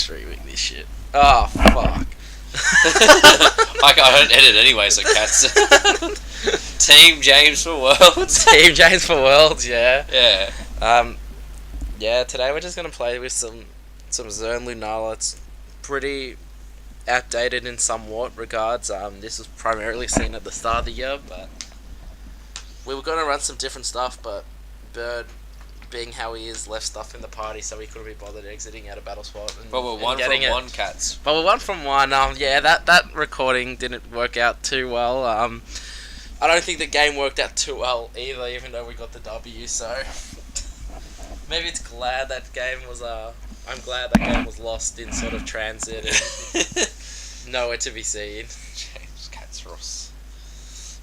streaming this shit. Oh, fuck. I don't edit anyway, so Katz. Team James for Worlds. Team James for Worlds, yeah. Yeah. Yeah, today we're just going to play with some Xern Lunala. It's pretty outdated in somewhat regards. This was primarily seen at the start of the year, but we were going to run some different stuff, but Bird, being how he is, left stuff in the party, so he couldn't be bothered exiting out of battle spot. But we're one from one, Katz. But we're one from one. Yeah, that recording didn't work out too well. I don't think the game worked out too well either, even though we got the W. So maybe it's glad that game was. I'm glad that game was lost in sort of transit and nowhere to be seen. James Katz Ross.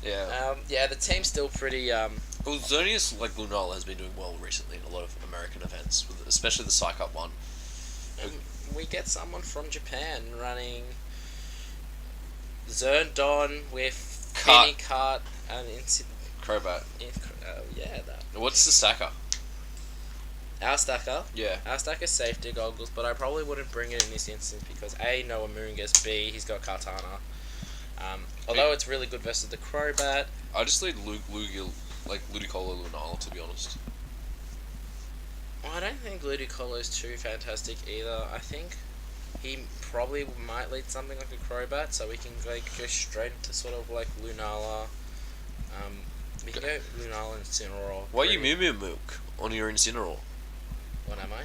Yeah. Yeah, the team's still pretty. Well, Xerneas, like Lunala, has been doing well recently in a lot of American events, especially the Psych Up one. We get someone from Japan running Xern Don with Penny Cart and Crobat. Yeah, that. What's the stacker? Our stacker? Yeah. Our stacker safety goggles, but I probably wouldn't bring it in this instance because A, no Amoonguss, B, he's got Kartana. Although it's really good versus the Crobat. I just need Ludicolo Lunala, to be honest. I don't think Ludicolo is too fantastic either. I think he probably might lead something like a Crobat, so we can go straight into sort of like Lunala. We can go Lunala and Incineroar. Why are you Mew Milk on your Incineroar? What am I?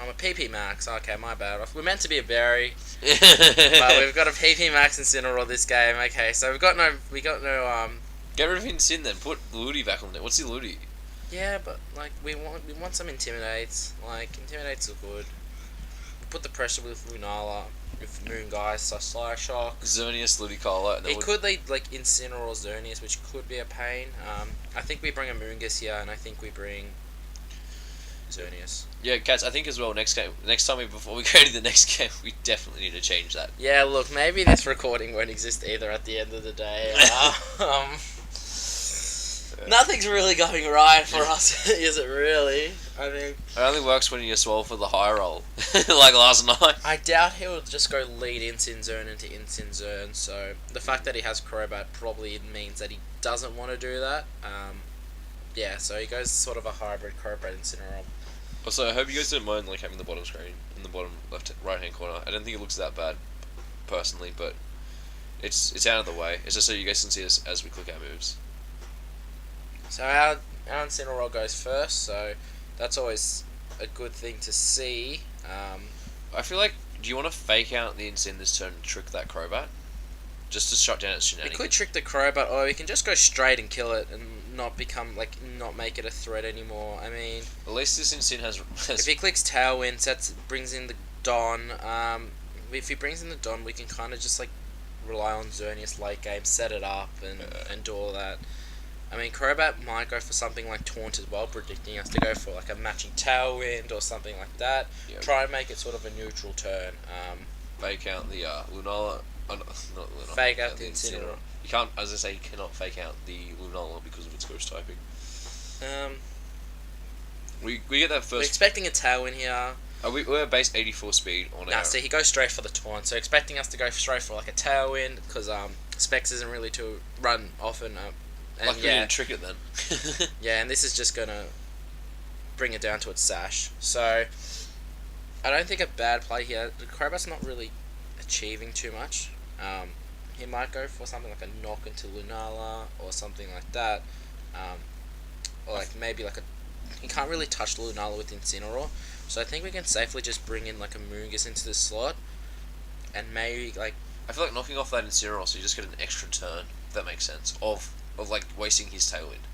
I'm a PP Max. Okay, my bad. We're meant to be a berry, but we've got a PP Max Incineroar this game. Okay, so we got no. Get rid of Incin then. Put Ludi back on there. What's the Ludi? Yeah, but like we want some Intimidates. Like Intimidates are good. We put the pressure with Lunala, with Moongeist, so Slash Shock. Xerneas, Ludicolo. It could lead like Incineroar, Xerneas, which could be a pain. I think we bring a Moongeist here, and I think we bring Xerneas. Yeah, Katz, I think as well, before we go to the next game, we definitely need to change that. Yeah, look, maybe this recording won't exist either at the end of the day. Nothing's really going right for us, is it really? I mean, it only works when you swell for the high roll, like last night. I doubt he'll just go lead Incin Xern into Incin Xern, so the fact that he has Crobat probably means that he doesn't want to do that. Yeah, so he goes sort of a hybrid Crobat Incineroar. Also, I hope you guys don't mind like having the bottom screen in the bottom right hand corner. I don't think it looks that bad, personally, but it's out of the way. It's just so you guys can see us as we click our moves. So our Incineroar goes first, so that's always a good thing to see. I feel like, do you want to fake out the Incin this turn and trick that Crobat? Just to shut down its shenanigans? We could trick the Crobat, or we can just go straight and kill it and not make it a threat anymore. I mean, at least this Incin has if he clicks Tailwind, brings in the Don. If he brings in the Don, we can kind of just like rely on Xerneas late game, set it up, and do all that. I mean, Crobat might go for something like Taunt as well, predicting us to go for like a matching Tailwind or something like that. Yep. Try and make it sort of a neutral turn. Fake out the Lunala. Not Lunala. Fake out the Incineroar. You can't, as I say, you cannot fake out the Lunala because of its ghost typing. We get that first. We're expecting a Tailwind here. We're base 84 speed on our... See, he goes straight for the Taunt, so expecting us to go straight for like a Tailwind, because Specs isn't really to run often. And we didn't trick it then. Yeah, and this is just going to bring it down to its Sash. So, I don't think a bad play here. The Crobat's not really achieving too much. He might go for something like a knock into Lunala or something like that. Or like maybe like he can't really touch Lunala with Incineroar. So I think we can safely just bring in like a Moongeist into the slot. And maybe like... I feel like knocking off that Incineroar so you just get an extra turn, if that makes sense, of like wasting his Tailwind.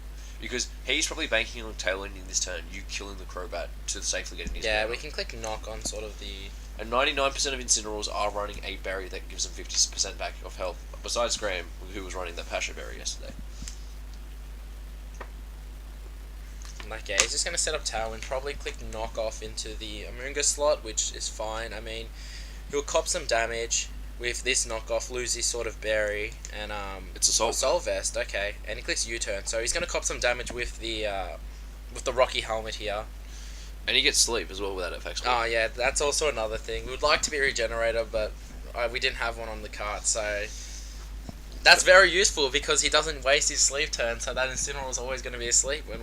Because he's probably banking on Tailwind in this turn, you killing the Crobat to safely get in his Yeah, we can click knock on sort of the... And 99% of Incineroars are running a berry that gives them 50% back of health, besides Graham, who was running the Pasha berry yesterday. Like, yeah, he's just going to set up Tailwind, probably click knock off into the Amoonguss slot, which is fine. I mean, he'll cop some damage with this knockoff, lose his sort of berry, and it's Assault Vest, okay, and he clicks U-turn, so he's going to cop some damage with the Rocky Helmet here. And you get sleep as well with that effect. Oh yeah, that's also another thing. We would like to be regenerator, but we didn't have one on the cart, so that's very useful because he doesn't waste his sleep turn. So that Incineroar is always going to be asleep when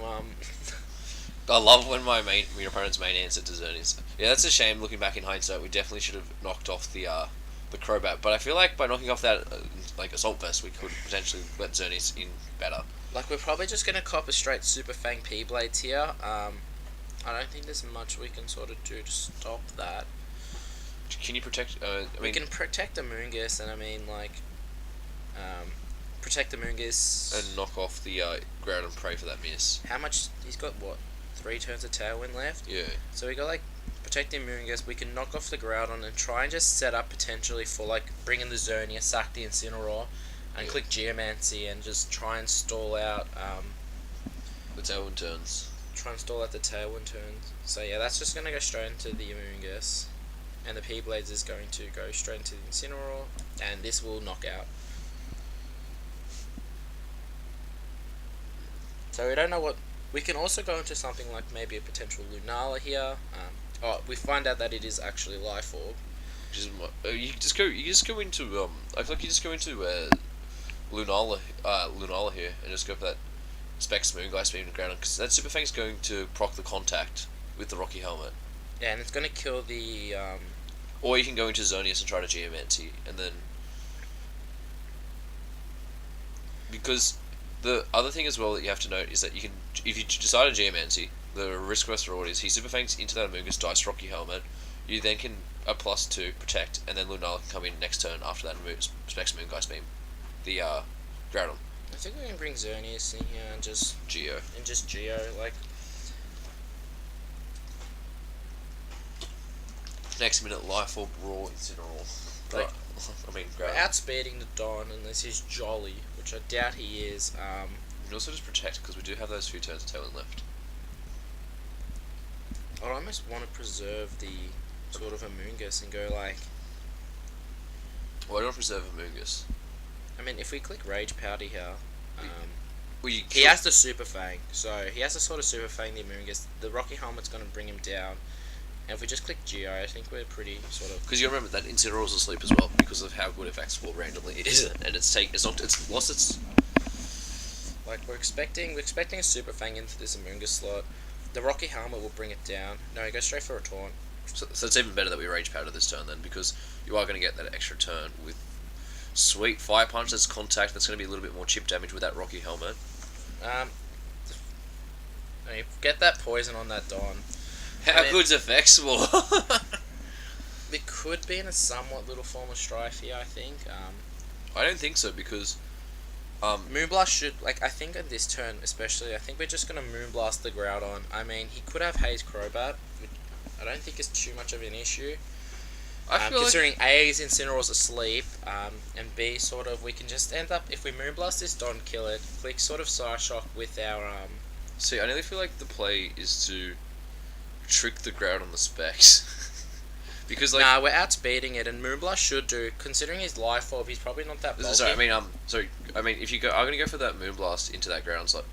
I love when my opponent's main answer to Xern is. Yeah, that's a shame. Looking back in hindsight, we definitely should have knocked off the Crobat. But I feel like by knocking off that Assault Vest, we could potentially let Xerneas in better. Like we're probably just going to cop a straight Super Fang P Blades here. I don't think there's much we can sort of do to stop that. Can you protect? We can protect the Moongus, and protect the Moongus and knock off the Ground and Prey for that miss. How much? He's got what? 3 turns of Tailwind left. Yeah. So we got like protecting Moongus. We can knock off the Groudon and try and just set up potentially for like bringing the Xerneas, sack the Incineroar, and click Geomancy and just try and stall out the Tailwind turns. Try and stall out the Tailwind turns. So yeah, that's just gonna go straight into the Moongus, and the P Blades is going to go straight into the Incineroar, and this will knock out. So we don't know what. We can also go into something like maybe a potential Lunala here. We find out that it is actually Life Orb. Which is you just go into I feel like you just go into Lunala here and just go for that Specs Moongeist Beam to ground because that Super Fang's going to proc the contact with the Rocky Helmet. Yeah, and it's going to kill the. Or you can go into Xerneas and try to Geomancy and then because. The other thing as well that you have to note is that you can, if you decide to Geomancy, the risk versus reward is he Super Fangs into that Amoonguss Dice Rocky Helmet, you then can a +2 protect, and then Lunala can come in next turn after that and remove Specs Moongeist Beam. The Groudon. I think we can bring Xerneas in here and just Geo. Like. Next minute, Life Orb, Raw, Incineroar. Like, Groudon. We're outspeeding the Don unless he's Jolly, which I doubt he is. You can also just protect because we do have those few turns of Tailwind left. I almost want to preserve the sort of Amoonguss and go like. Why don't preserve Amoonguss? I mean, if we click Rage Powder here, he has the Super Fang, so he has to sort of Super Fang the Amoonguss. The Rocky Helmet's going to bring him down. And if we just click Geo, I think we're pretty sort of. Because you remember that Incineroar's asleep as well because of how good effects fall randomly it is, and it's lost its. Like we're expecting a Super Fang into this Amoonguss slot. The Rocky Helmet will bring it down. No, he goes straight for a Taunt. So it's even better that we Rage Powder this turn then because you are going to get that extra turn with sweet Fire Punch. That's contact. That's going to be a little bit more chip damage with that Rocky Helmet. Get that poison on that Don. How good's effects for? It could be in a somewhat little form of Strife here, I think. I don't think so because Moonblast should, I think on this turn especially, I think we're just going to Moonblast the Groudon. I mean, he could have Haze Crobat, which I don't think is too much of an issue. Considering A, his Incineroar's asleep, and B, sort of, we can just end up, if we Moonblast this Don, kill it, click sort of Psyshock with our, See, I nearly feel like the play is to trick the Groudon on the specs. Because Nah, we're outspeeding it, and Moonblast should do, considering his Life Orb, he's probably not that bulky. Sorry, if you go, I'm gonna go for that Moonblast into that Groudon slot.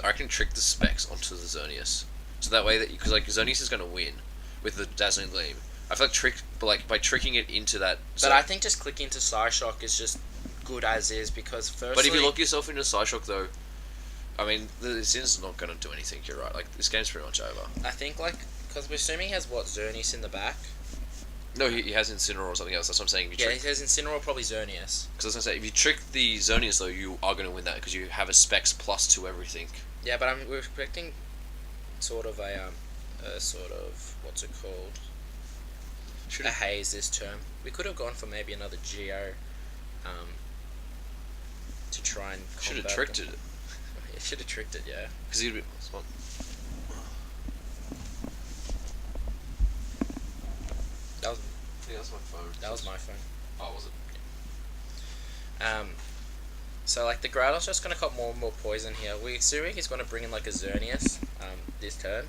I can trick the specs onto the Xerneas, so that way because Xerneas is gonna win with the Dazzling Gleam. I feel like by tricking it into that. But I think just clicking to Psyshock is just good as is because firstly. But if you lock yourself into Psyshock though, I mean the Sin's not gonna do anything. You're right. Like this game's pretty much over. I think because we're assuming he has Xerneas in the back. No, he has Incineroar or something else. That's what I'm saying. He has Incineroar, probably Xerneas. Because I was going to say, if you trick the Xerneas, though, you are going to win that because you have a Specs plus to everything. Yeah, but we're expecting sort of a sort of, what's it called? A Haze this term. We could have gone for maybe another Geo to try and combat. Should have tricked it. Yeah, should have tricked it, yeah. Because he'd be more smart. That's my phone. That was my phone. Oh, was it? Yeah. So the Groudon's just gonna cop more and more poison here. We're assuming he's gonna bring in a Xerneas this turn.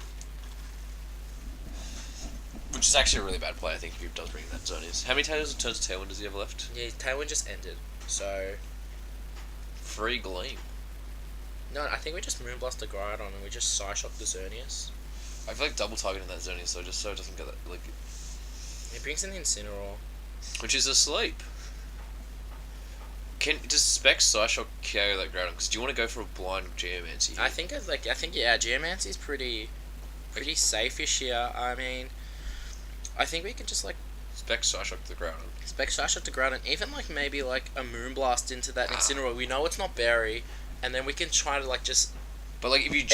Which is actually a really bad play, I think, if he does bring in that Xerneas. How many turns of Tailwind does he have left? Yeah, Tailwind just ended. So Free Gleam. no, I think we just Moonblast the Groudon and we just Psyshock the Xerneas. I feel like double targeting that Xerneas so just so it doesn't get that, like, He brings in the Incineroar. which is asleep. Does Spec Psyshock KO that Groudon? Because do you want to go for a blind Geomancy? I think yeah, Geomancy's pretty safe-ish here. I mean, I think we can just like Spec Psyshock the Groudon. Spec Psyshock to Groudon, even like maybe like a Moonblast into that Incineroar. We know it's not Berry, and then we can try to like just. But like if you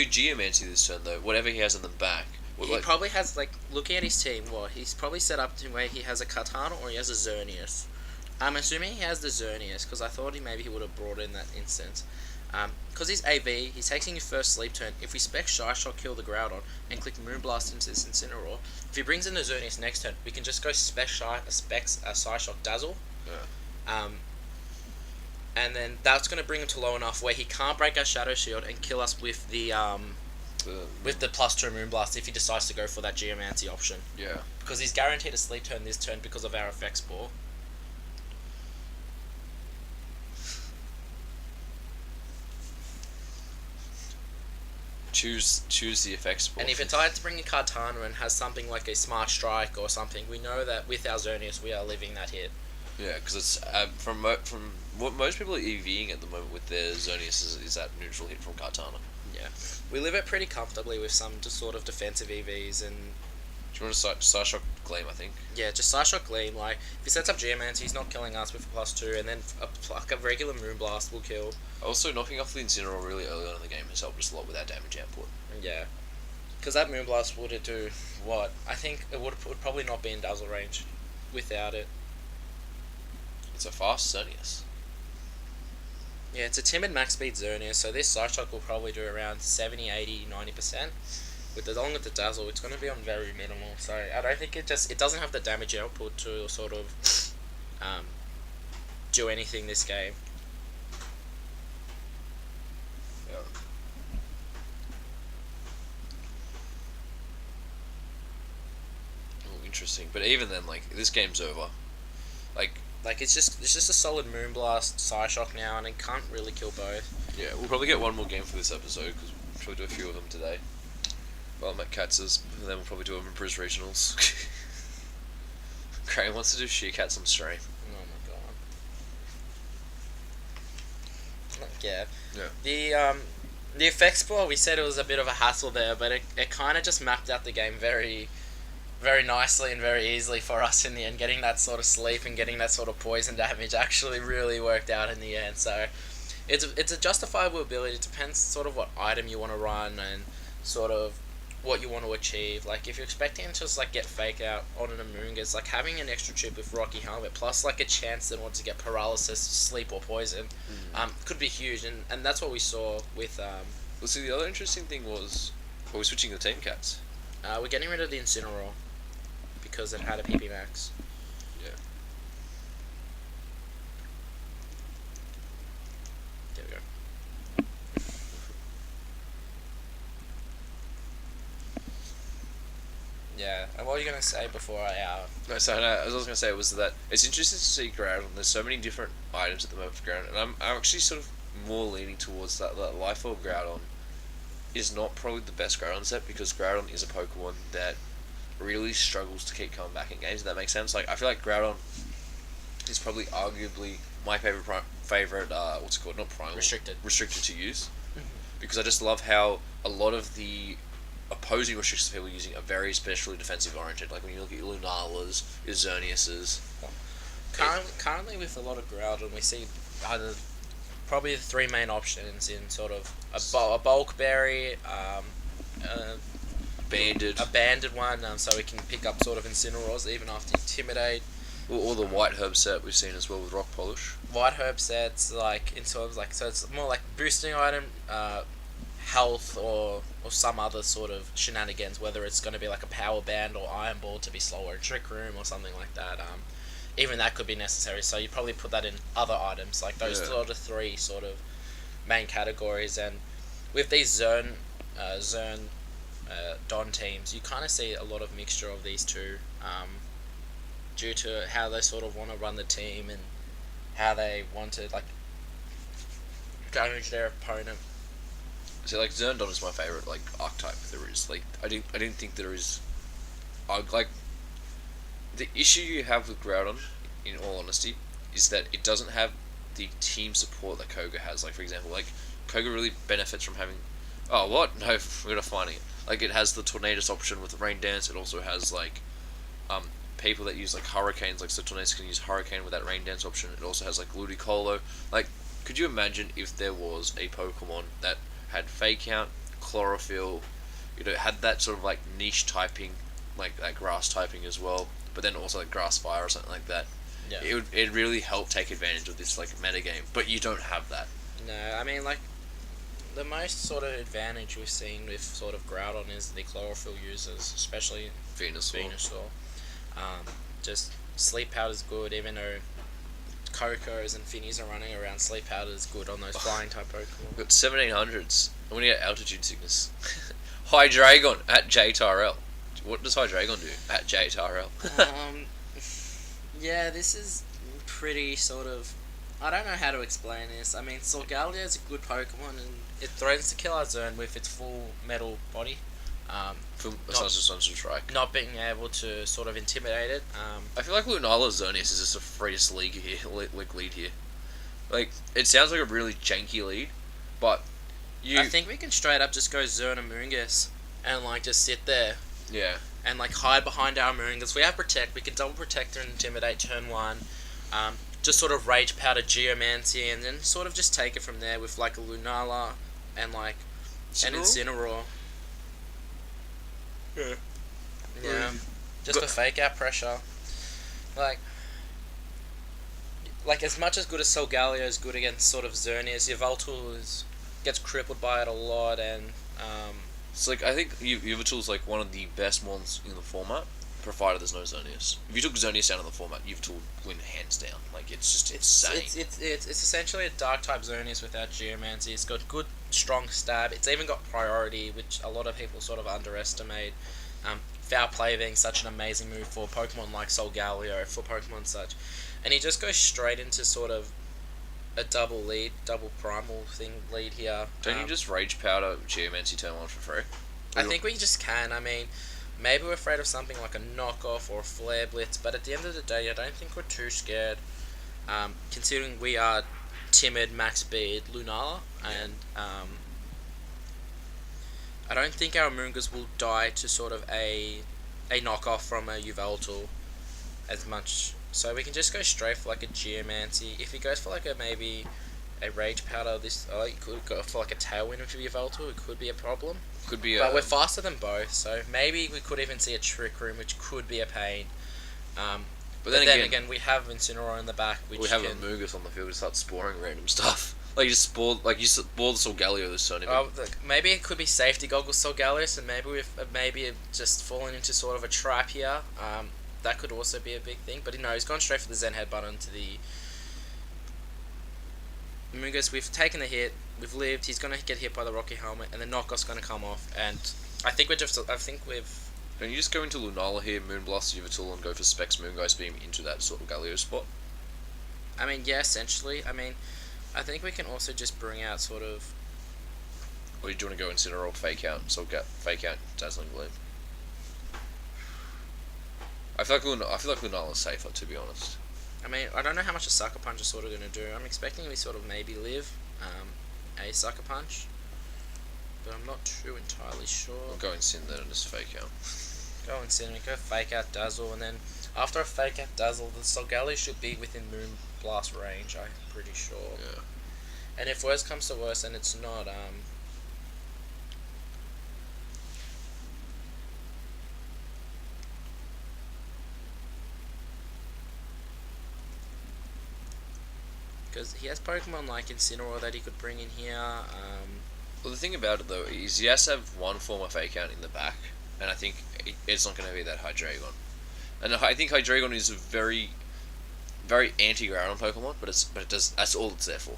Geomancy this turn though, whatever he has in the back. He probably has like looking at his team. Well, he's probably set up to where he has a Katana or he has a Xerneas. I'm assuming he has the Xerneas because I thought he would have brought in that instance. Because he's AV, he's taking his first sleep turn. If we Spec Psyshock kill the Groudon and click Moonblast into this Incineroar, if he brings in the Xerneas next turn, we can just go Psyshock Dazzle. Yeah. And then that's going to bring him to low enough where he can't break our Shadow Shield and kill us with the +2 Moonblast if he decides to go for that Geomancy option. Yeah. Because he's guaranteed a sleep turn this turn because of our effects ball. Choose the effects ball. And if it decides to bring a Kartana and has something like a Smart Strike or something, we know that with our Xerneas we are living that hit. Yeah, because it's from what most people are EVing at the moment with their Xerneas is that neutral hit from Kartana. Yeah, we live it pretty comfortably with some just sort of defensive EVs and. Do you want to Psyshock Gleam? I think. Yeah, just Psyshock Gleam. Like if he sets up Geomancy, he's not killing us with a +2, and then a regular Moonblast will kill. Also, knocking off the Incineroar really early on in the game has helped us a lot with our damage output. Yeah, because that Moonblast would do what? I think it would probably not be in Dazzle range without it. It's a fast Xerneas. Yeah, it's a timid max speed Xerneas, so this Psyshock will probably do around 70, 80, 90%. Along with the Dazzle, it's going to be on very minimal, so I don't think it doesn't have the damage output to sort of do anything this game. Yeah. Oh, interesting. But even then, like, this game's over. Like it's just a solid Moonblast Psyshock now, and it can't really kill both. Yeah, we'll probably get one more game for this episode because we'll probably do a few of them today. Well, I'm at Katz's, and then we'll probably do them in Bruce Regionals. Craig wants to do Sheer Cats on stream. Oh my god. Yeah. Yeah. The effects ball, we said it was a bit of a hassle there, but it kind of just mapped out the game very, very nicely and very easily for us in the end. Getting that sort of sleep and getting that sort of poison damage actually really worked out in the end. So it's a justifiable ability. It depends sort of what item you want to run and sort of what you want to achieve. Like if you're expecting to just like get fake out on an Amoonga, it's like having an extra chip with Rocky Helmet plus like a chance then to get paralysis, sleep or poison could be huge, and that's what we saw with Well, see, the other interesting thing was, we're switching the team Cats. we're getting rid of the Incineroar because it had a PP max. Yeah. There we go. Yeah, and what were you gonna say before I No, so no, I was going to say was that it's interesting to see Groudon. There's so many different items at the moment for Groudon, and I'm actually sort of more leaning towards that Life Orb Groudon is not probably the best Groudon set because Groudon is a Pokemon that really struggles to keep coming back in games. If that makes sense. Like I feel like Groudon is probably arguably my favorite what's it called? Not primal. Restricted to use because I just love how a lot of the opposing restrictions people are using are very especially defensive oriented. Like when you look at your Lunalas, your Xerneases. Currently with a lot of Groudon, we see either probably the three main options in sort of a bulk berry, a banded one, so we can pick up sort of Incineroars even after Intimidate. Or the White Herb set we've seen as well with Rock Polish. White Herb sets like in sort of like so it's more like boosting item, health or some other sort of shenanigans, whether it's going to be like a Power Band or Iron Ball to be slower, Trick Room or something like that. Even that could be necessary, so you probably put that in other items, like those sort of three sort of main categories. And with these Xern Don teams, you kind of see a lot of mixture of these two, due to how they sort of want to run the team and how they want to like damage their opponent. So like Xerndon is my favorite like archetype there is. Like I didn't think there is. I like the issue you have with Groudon, in all honesty, is that it doesn't have the team support that Koga has. Like for example, like Koga really benefits from having. Oh what? No, we're gonna find it. Like it has the Tornadus option with the Rain Dance. It also has like people that use like Hurricanes. Like so Tornadus can use Hurricane with that Rain Dance option. It also has like Ludicolo. Like could you imagine if there was a Pokemon that had Fake Out, Chlorophyll, had that sort of like niche typing, like that grass typing as well, but then also like Grass Fire or something like that. Yeah. It really help take advantage of this like metagame, but you don't have that. No, I mean like the most sort of advantage we've seen with sort of Groudon is the Chlorophyll users, especially Venusaur. Just Sleep Powder's good, even though Cocos and Finnies are running around. Sleep Powder's good on those flying type Pokemon. We've got 1700s. I'm gonna get altitude sickness. Hydreigon at JTRL. What does Hydreigon do at JTRL? Yeah, this is pretty sort of. I don't know how to explain this. I mean, Solgaleo is a good Pokemon, and it threatens to kill our Xern with its full metal body. Not being able to sort of intimidate it. I feel like Lunala Xerneas is just the freest lead here. Like, it sounds like a really janky lead, but I think we can straight up just go Xern and Moongus and like just sit there. Yeah. And like hide behind our Moongus. We have Protect. We can double Protect and Intimidate turn 1. Just sort of Rage Powder Geomancy and then sort of just take it from there with like a Lunala and like an Incineroar. Yeah. Yeah. Just for Fake Out pressure. Like as much as good as Solgaleo is good against sort of Xerneas, Yveltal gets crippled by it a lot, and it's like I think Yveltal's like one of the best ones in the format, provided there's no Xerneas. If you took Xerneas down in the format, Yveltal win hands down. Like it's just insane. It's essentially a Dark type Xerneas without Geomancy. It's got good strong stab. It's even got priority, which a lot of people sort of underestimate. Foul Play being such an amazing move for Pokemon like Solgaleo, for Pokemon such, and he just goes straight into sort of a double primal lead here. Don't you just Rage Powder Geomancy turn 1 for free? I think we just can. I mean, maybe we're afraid of something like a knockoff or a Flare Blitz, but at the end of the day, I don't think we're too scared. Considering we are timid, max speed Lunala, and I don't think our Moongus will die to sort of a knockoff from a Yveltal as much. So we can just go straight for like a Geomancy. If he goes for like maybe a Rage Powder, he could go for like a Tailwind with Yveltal. It could be a problem. But we're faster than both, so maybe we could even see a Trick Room, which could be a pain. But then again, we have Incineroar in the back, which we have a Moongus on the field to start sporing random stuff. Like you spore the Solgaleo this turn. Maybe it could be safety goggles Solgaleo, and maybe just falling into sort of a trap here. That could also be a big thing. But he's gone straight for the Zen Headbutt onto the Moongus. We've taken the hit. We've lived. He's going to get hit by the Rocky Helmet, and the knockoff's going to come off. And I think we've. Can you just go into Lunala here, Moonblast Yveltal, and go for Specs Moongeist Beam into that sort of Galeo spot? I mean, yeah, essentially. I mean, I think we can also just bring out sort of. Or do you want to go Incineroar, Fake Out, Fake Out, Dazzling Gleam? I feel like Lunala's safer, to be honest. I mean, I don't know how much a Sucker Punch is sort of going to do. I'm expecting we sort of maybe live a Sucker Punch, but I'm not too entirely sure. We'll go Incin then and just Fake Out. Go Incin, go Fake Out Dazzle, and then after a Fake Out Dazzle, the Solgaleo should be within Moonblast range, I'm pretty sure. Yeah. And if worse comes to worse and it's not, because he has Pokemon like Incineroar that he could bring in here. Well, the thing about it though is he has to have one form of Fake Out in the back, and I think it's not going to be that Hydreigon. And I think Hydreigon is a very, very anti-Groudon Pokemon, but it does. That's all it's there for.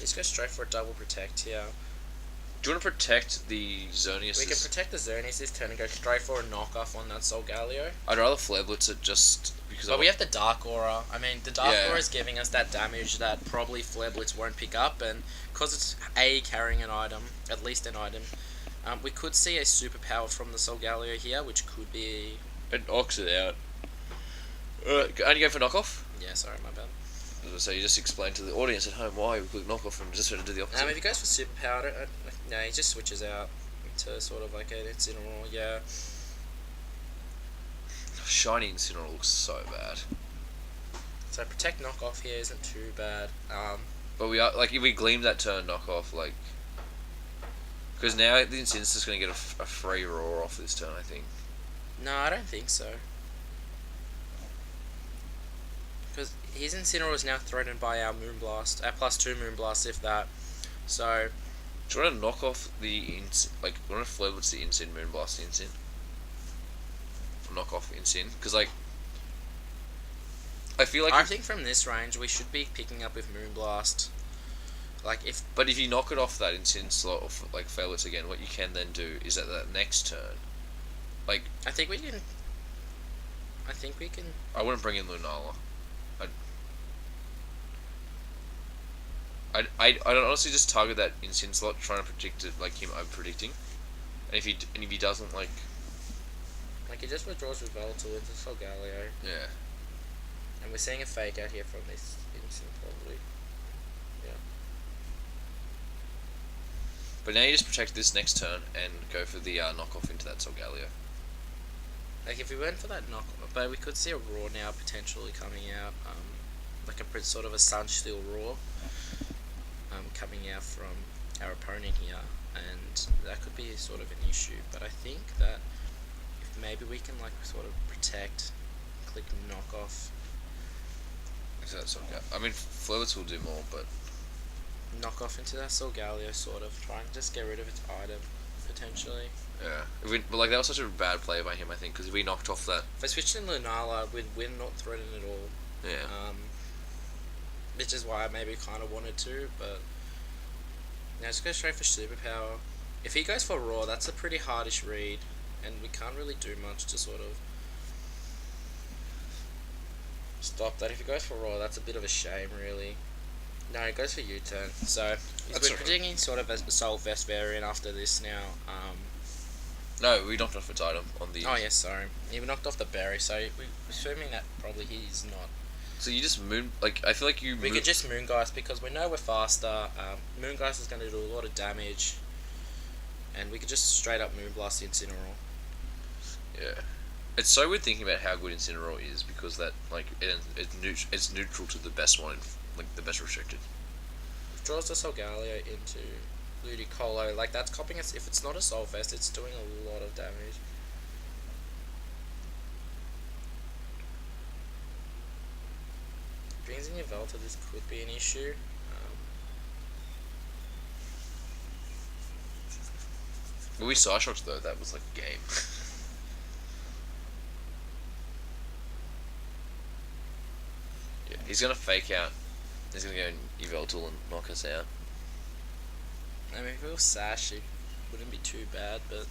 Let's go straight for a double Protect here. Do you want to protect the Xerneas? We can protect the Xerneas this turn and go straight for a knockoff on that Solgaleo. I'd rather Flare Blitz it because But we have the Dark Aura. I mean, the Dark Yeah. Aura is giving us that damage that probably Flare Blitz won't pick up, and because it's carrying an item, at least an item, we could see a superpower from the Solgaleo here, which could be... it knocks it out. Only go for knockoff. Yeah, sorry, my bad. So you just explain to the audience at home why we click knockoff and just sort of do the opposite. If he goes for superpower, no, he just switches out to sort of like an Incineroar. Yeah. Shiny Incineroar looks so bad. So protect knockoff here isn't too bad. But we are like if we gleam that turn knockoff like. Because now the Incineroar's just going to get a free roar off this turn, I think. No, I don't think so. Because his Incineroar is now threatened by our Moonblast, our +2 Moonblast, if that. So, Do you want to knock off the like? Do you want to flare what's the Incin Moonblast Incin? Knock off Incin, because like, I feel like. I think from this range we should be picking up with Moonblast. Like if. But if you knock it off that Incin slot or like fail it again, what you can then do is at that next turn, like. I think we can. I wouldn't bring in Lunala. I'd honestly just target that Incin slot, trying to predict it, like him over predicting, and if he doesn't like he just withdraws with Volatile into Solgaleo, yeah, and we're seeing a fake out here from this Incin probably. Yeah. but now you just protect this next turn and go for the knockoff into that Solgaleo. Like if we went for that knock, but we could see a Roar now potentially coming out, like a sort of a Sunsteel Roar, coming out from our opponent here, and that could be sort of an issue. But I think that if maybe we can like sort of protect, click knockoff, So that's Solgaleo. I mean, Flowets will do more, but knock off into that Solgaleo, sort of try and just get rid of its item potentially. yeah, but like that was such a bad play by him, I think, because if we knocked off that, If I switched in Lunala, we're not threatened at all. yeah, Which is why I maybe kind of wanted to, but now just go straight for superpower. If he goes for Roar, that's a pretty hardish read, and we can't really do much to sort of stop that. If he goes for Roar, that's a bit of a shame, really. No, he goes for U-turn. So That's we're predicting sort of a Soul Vest variant after this now. no, we knocked off its item on the. Oh yes, sorry. He knocked off the berry, so we're assuming that probably he's not. So you just I feel like you. We could just Moongeist because we know we're faster. Moongeist is going to do a lot of damage, and we could just straight up Moonblast the Incineroar. Yeah, it's so weird thinking about how good Incineroar is because that like it's neutral to the best one, like the best restricted. Draws the Solgaleo into Ludicolo. Like that's copying us. If it's not a Soul Fest, it's doing a lot of damage. Brings in your Velta, this could be an issue. When we Psyshocked though, that was like a game. Yeah, he's gonna fake out. He's gonna go and Yveltal and knock us out. I mean, if it was Sash, it wouldn't be too bad, but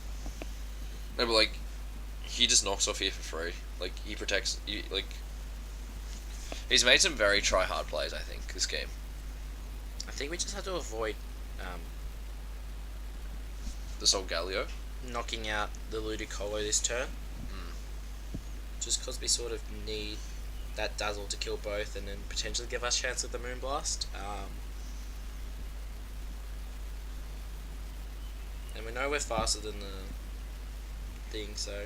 No, but like, he just knocks off here for free. Like he protects. He's made some very try hard plays. I think this game. I think we just have to avoid The Solgaleo. knocking out the Ludicolo this turn. Just because we sort of need that Dazzle to kill both and then potentially give us a chance with the Moonblast. And we know we're faster than the thing, so...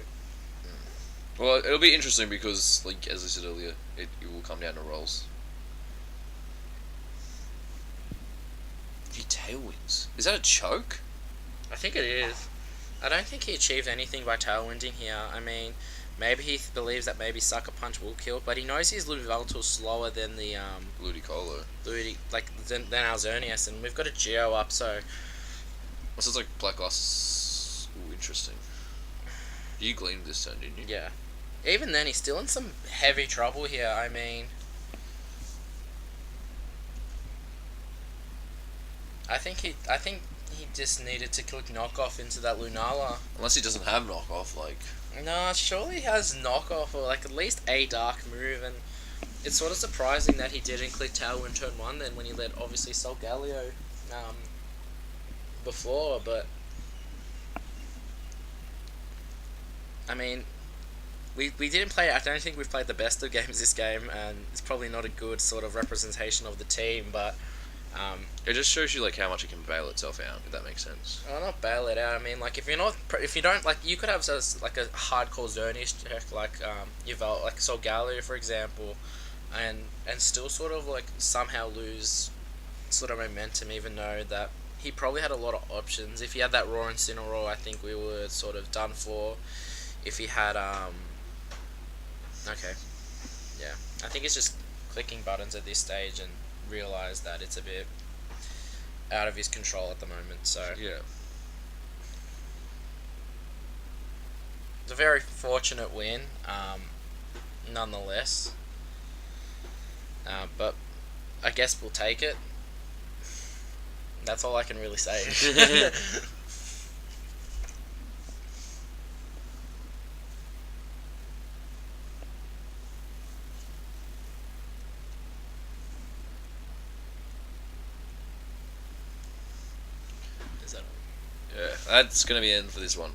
Well, it'll be interesting because, like as I said earlier, it will come down to rolls. He tailwinds. Is that a choke? I think it is. I don't think he achieved anything by Tailwinding here. I mean, maybe he believes that maybe Sucker Punch will kill, but he knows his Ludiveltal slower than the Ludicolo. than our Xerneas, and we've got a Geo up, so Well, so it's like Black Glass. Ooh, interesting. You gleamed this turn, didn't you? yeah. Even then, he's still in some heavy trouble here. I mean, I think he just needed to click knockoff into that Lunala. Unless he doesn't have knockoff, like. No, surely he has knockoff or like at least a dark move, and it's sort of surprising that he didn't click Tailwind turn 1 then when he led obviously Solgaleo before, but I mean, we didn't play. I don't think we've played the best of games this game, and it's probably not a good sort of representation of the team. But It just shows you like how much it can bail itself out, if that makes sense. I'll not bail it out. I mean, like if you don't like, you could have like a hardcore Xernish check, like like Solgaleo for example, and still sort of like somehow lose sort of momentum, even though that he probably had a lot of options. If he had that Roar Incineroar, I think we were sort of done for. If he had okay, yeah, I think it's just clicking buttons at this stage and realize that it's a bit out of his control at the moment. So Yeah. it's a very fortunate win, nonetheless. But I guess we'll take it. That's all I can really say. Is that Yeah, that's gonna be the end for this one.